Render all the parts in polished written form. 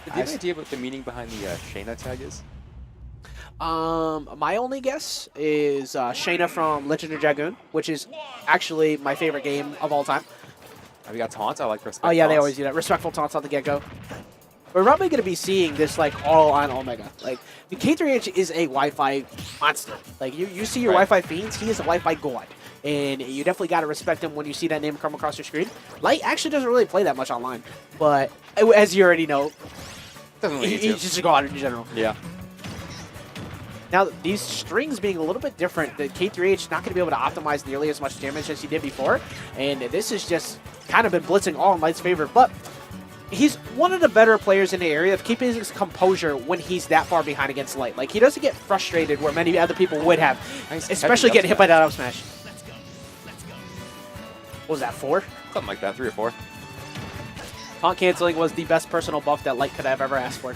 Do you have an idea what the meaning behind the Shayna tag is? My only guess is Shayna from Legend of Dragoon, which is actually my favorite game of all time. Have you got taunts? I like respect. Oh yeah, taunts. they always do that. Respectful taunts on the get-go. We're probably going to be seeing this like all on Omega. Like the K3H is a Wi-Fi monster. Like you see your Wi-Fi fiends, he is a Wi-Fi god. And you definitely got to respect him when you see that name come across your screen. Light actually doesn't really play that much online, but as you already know, Doesn't really need he's to. just a god in general. Yeah. Now, these strings being a little bit different, the K3H is not going to be able to optimize nearly as much damage as he did before, and this has just kind of been blitzing all in Light's favor, but he's one of the better players in the area of keeping his composure when he's that far behind against Light. Like, he doesn't get frustrated where many other people would have, especially getting hit by that up smash. What was that, 4? Something like that, 3 or 4. Taunt canceling was the best personal buff that Light could have ever asked for.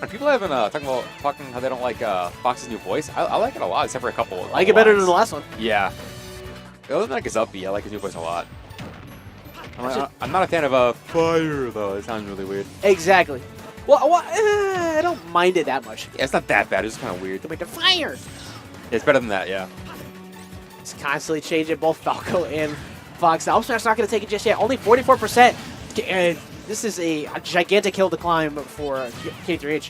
And people have been talking how they don't like Fox's new voice. I like it a lot, except for a couple. I like it better than the last one. Yeah. Other than like his upbeat, I like his new voice a lot. I'm not a fan of fire though. It sounds really weird. Exactly. Well, I don't mind it that much. Yeah, it's not that bad. It's just kind of weird. With the fire. Yeah, it's better than that. Yeah. It's constantly changing both Falco and Fox. The up smash not going to take it just yet. Only 44%. And this is a gigantic hill to climb for K3H.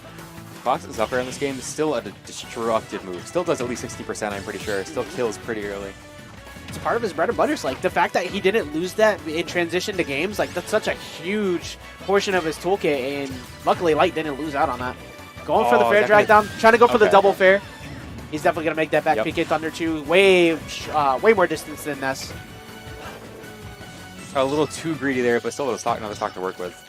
Fox's up air in this game is still a destructive move. Still does at least 60%, I'm pretty sure. Still kills pretty early. It's part of his bread and butter. Like the fact that he didn't lose that in transition to games, like that's such a huge portion of his toolkit, and luckily Light didn't lose out on that. Going for the fair drag down, trying to go for the double fair. He's definitely going to make that back PK Thunder 2 way more distance than Ness. A little too greedy there, but still another stock to work with.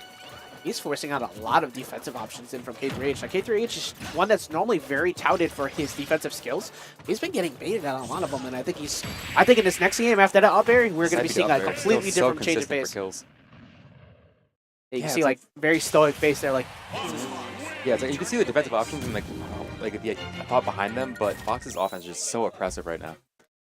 He's forcing out a lot of defensive options in from K3H. Like K3H is one that's normally very touted for his defensive skills. He's been getting baited on a lot of them, and I think in this next game after that up air, we're going to be seeing a completely different change of pace. You can see like very stoic face there, like. Yeah, it's like, you can see the defensive options and like the thought behind them, but Fox's offense is just so oppressive right now.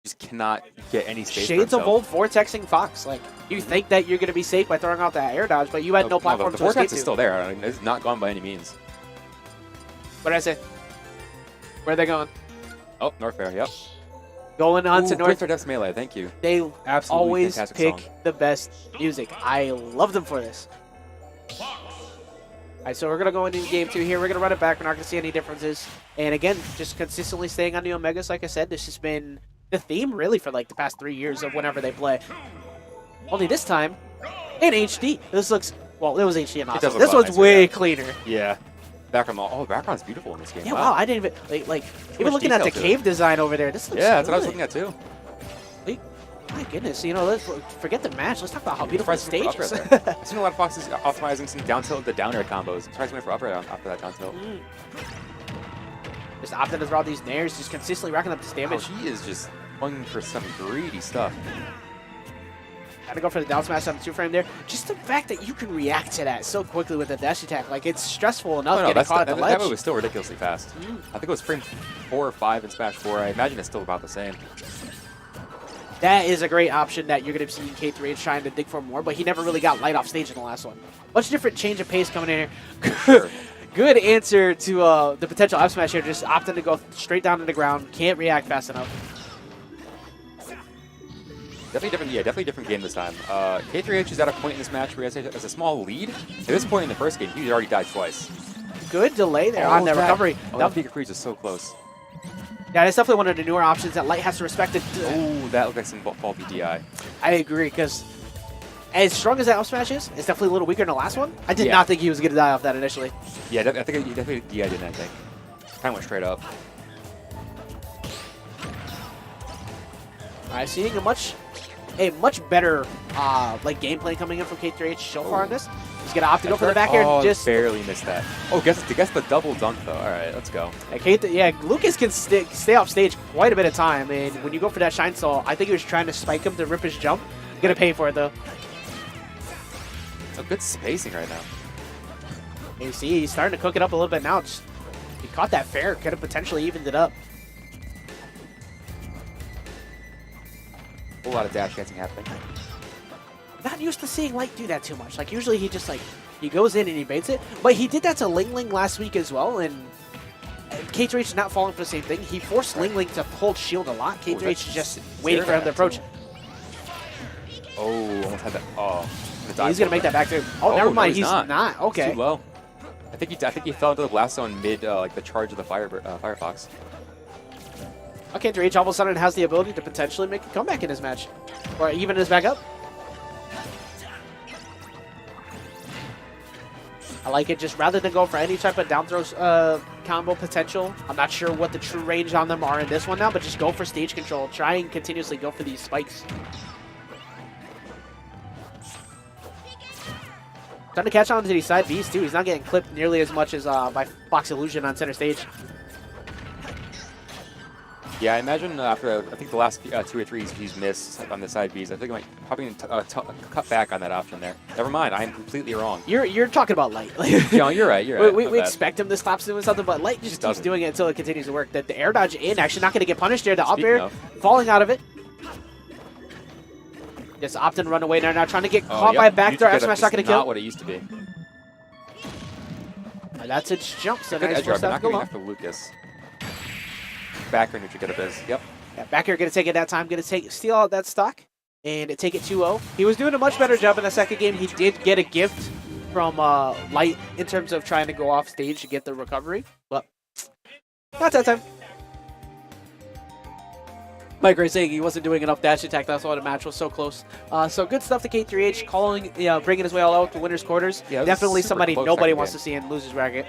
Just cannot get any space. Shades of old vortexing Fox. Like you think that you're going to be safe by throwing out that air dodge, but you had no platform the to escape vortex to. is still there. I mean, it's not gone by any means. What did I say? Where are they going? Oh, North Fair. Yep. Going on to North. Death's Melee. Thank you. They Absolutely always fantastic pick song. the best music. I love them for this. All right, so we're going to go into game 2 here. We're going to run it back. We're not going to see any differences. And again, just consistently staying on the Omegas. Like I said, this has been the theme really for like the past 3 years of whenever they play. Only this time in HD. This looks, well, it was HD and awesome. This one's way cleaner. Yeah. The background's beautiful in this game. Yeah, wow, I didn't even, like even looking at the cave design over there, this looks that's what I was good. looking at too. My goodness, you know, let's forget the match. Let's talk about how beautiful the stage is. I've seen a lot of Foxes optimizing some down tilt to down air combos. I'm surprised for up air after that down tilt. Just opting to throw out these nairs, just consistently racking up this damage. He is just going for some greedy stuff. Gotta go for the down smash on the 2-frame there. Just the fact that you can react to that so quickly with a dash attack, like it's stressful enough getting caught at the ledge. That move was still ridiculously fast. I think it was frame 4 or 5 in Smash 4. I imagine it's still about the same. That is a great option that you're going to see K3H trying to dig for more, but he never really got Light off stage in the last one. Much different change of pace coming in here. Sure. Good answer to the potential up smash here, just opting to go straight down to the ground. Can't react fast enough. Definitely different game this time. K3H is at a point in this match where he has a small lead. At this point in the first game, he already died twice. Good delay there on that recovery. That Pika Freeze is so close. Yeah, it's definitely one of the newer options that Light has to respect. Oh, that looks like some faulty DI. I agree, because as strong as that up smash is, it's definitely a little weaker than the last one. I did not think he was going to die off that initially. Yeah, I think he definitely DI'd in that thing. Kind of went straight up. All right, seeing a much better like gameplay coming in from K3H so far in this. He's gonna opt to go for the back air. Oh, just barely missed that. Oh, guess the double dunk though. All right, let's go. Yeah, Lucas can stay off stage quite a bit of time, and when you go for that Shine Soul, I think he was trying to spike him to rip his jump. Gonna pay for it though. So good spacing right now. And you see, he's starting to cook it up a little bit now. He caught that fair, could have potentially evened it up. A whole lot of dash dancing happening. Not used to seeing Light do that too much. Like usually he just like He goes in and he baits it. But he did that to Ling Ling last week as well, and K3H is not falling for the same thing. He forced Ling Ling to hold shield a lot. K3H is just waiting for him to approach. Oh, almost had that. Oh. He's going to make that back too. Oh, never mind. He's not. Okay. Too low. I think he fell into the blast zone mid like the charge of the Firefox. K3H all of a sudden has the ability to potentially make a comeback in this match. Or even his back up. I like it. Just rather than go for any type of down throws combo potential, I'm not sure what the true range on them are in this one now, but just go for stage control. Try and continuously go for these spikes. Trying to catch on to these side Bs too. He's not getting clipped nearly as much as by Fox Illusion on center stage. Yeah, I imagine after I think the last 2 or 3 he's missed on the side Bs, I think I might probably cut back on that option there. Never mind, I am completely wrong. You're talking about Light. Yeah, you're right. You're right. We expect him to stop doing something, but Light just keeps doing it until it continues to work. The air dodge in, actually not going to get punished there. The up air falling out of it. Just opt and run away there now, trying to get caught by a backdoor. F smash not going to kill. Not what it used to be. That's its jump. So good nice edge guard, but not going go after Lucas. Back air neutral get up is. Yep. Yeah, back air going to take it that time. Going to steal out that stock and take it 2-0. He was doing a much better job in the second game. He did get a gift from Light in terms of trying to go off stage to get the recovery, but not that time. Mike Gray saying he wasn't doing enough dash attack. That's why the match was so close. So good stuff to K3H, bringing his way all out to winners quarters. Yeah, definitely somebody nobody wants game. to see in losers bracket.